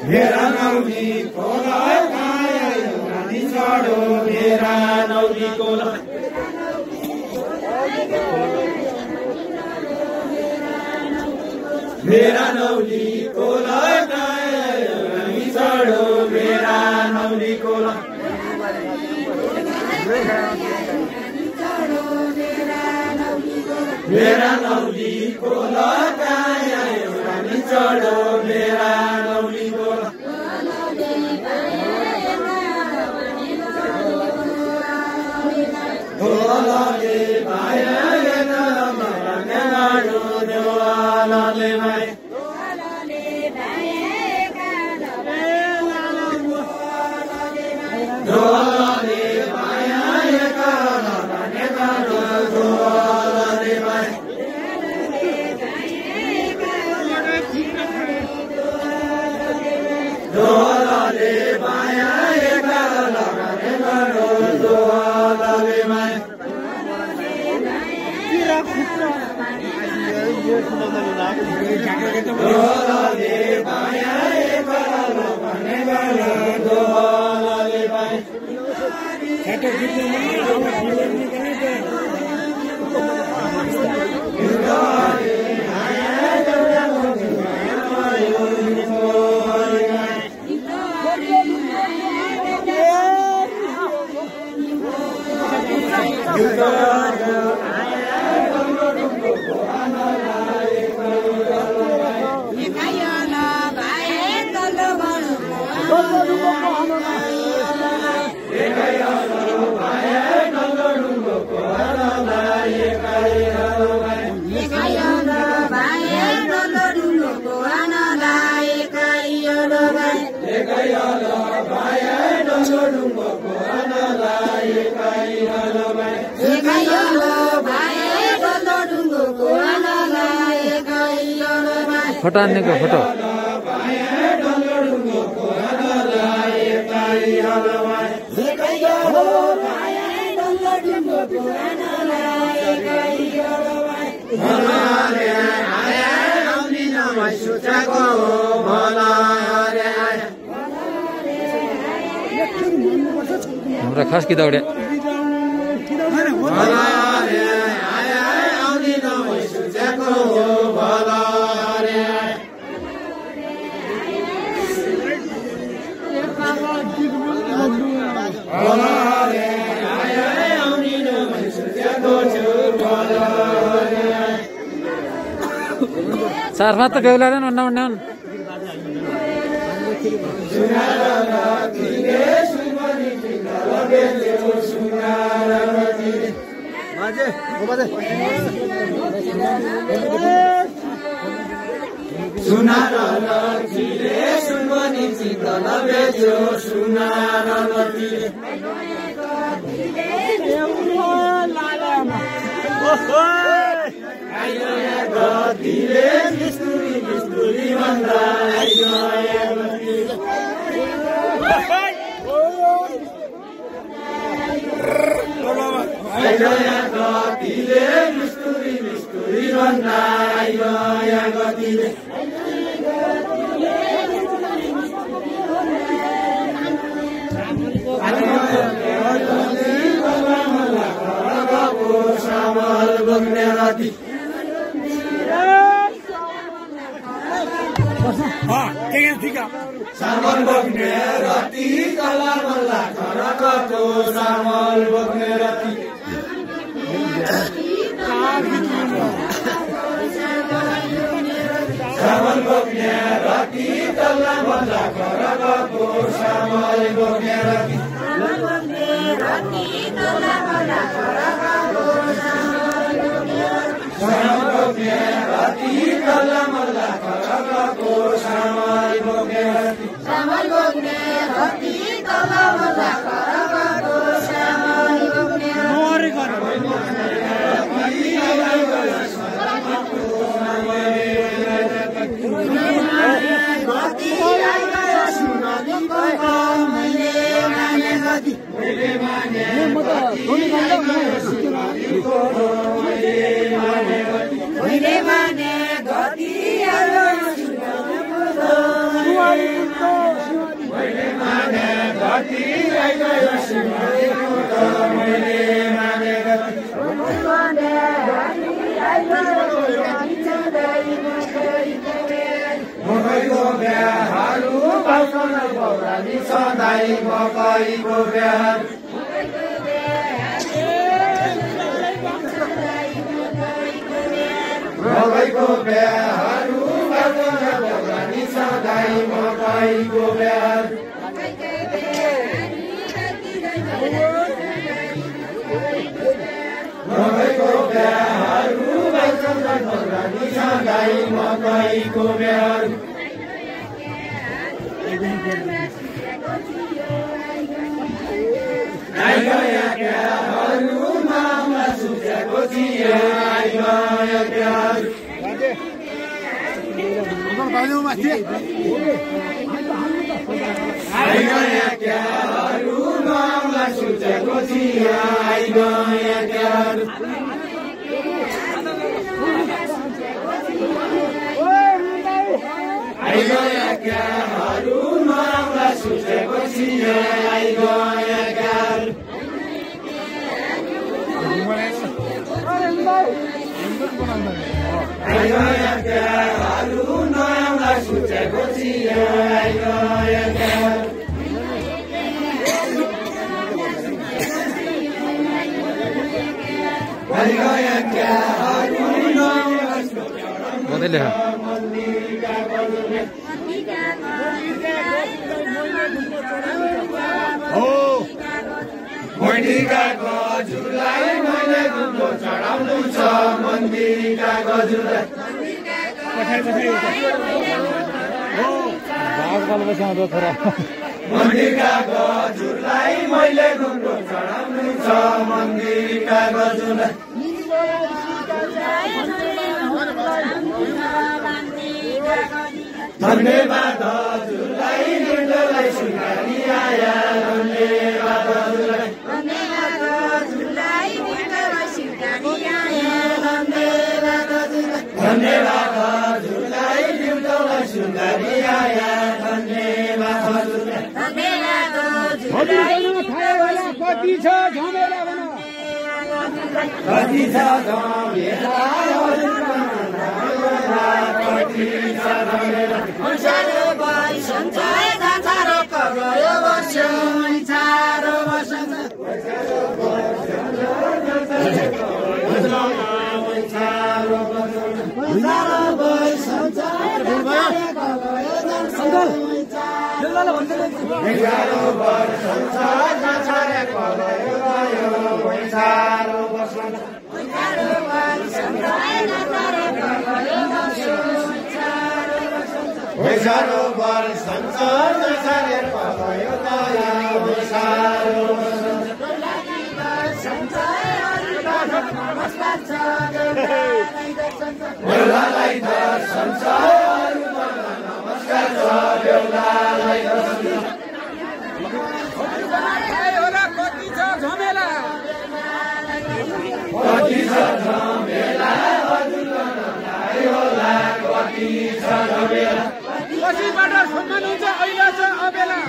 मेरा नौली कोला काया रानी छोड़ो मेरा नौली कोला मेरा नौली कोला काया रानी छोड़ो मेरा नौली कोला मेरा नौली कोला काया रानी छोड़ो मेरा नौली Cola Dolale baya yana marane garu dolale baya dolale baya yana marane garu dolale baya dolale baya yana marane garu dolale baya photo आने को फोटो हमरा खास कि दौड़े सार मात्र बेहुलारेन उन्न उन्न सामल बग्ने राती कला मल्ला खरकको सामल बग्ने राती सामल बग्ने राती कला मल्ला खरकको सामल बग्ने राती गति मैले माने म त धोनी भन्दा मैले माने गति आयो मैले माने गति आयो मैले माने गति मकैको बिहाहरू पाउँछन् पौराणी सधैँ मकैको बिहार मकैको बिहाहरू पाउँछन् पौराणी सधैँ मकैको बिहार मकैको बिहाहरू पाउँछन् पौराणी सधैँ मकैको बिहार मामा सुतेको थियो मामा सुतेको थियो मामा सुतेको थियो सुतेको थियो मन्दिरका गजुलाई मैले गुम्बो चढाउनु छ मन्दिरका गजुलाई मन्दिरका गजुलाई मैले गुम्बो चढाउनु छ मन्दिरका गजुलाई धन्यवाद हजुरलाई निर्णयलाई सुनारी आया धन्यवाद हजुरलाई धन्यवाद हजुरलाई निर्णयलाई सुनारी आया धन्यवाद हजुरलाई कति छ झमेला भन कति छ झमेला कतिबाट सम्मान हुन्छ अहिले छ अबेला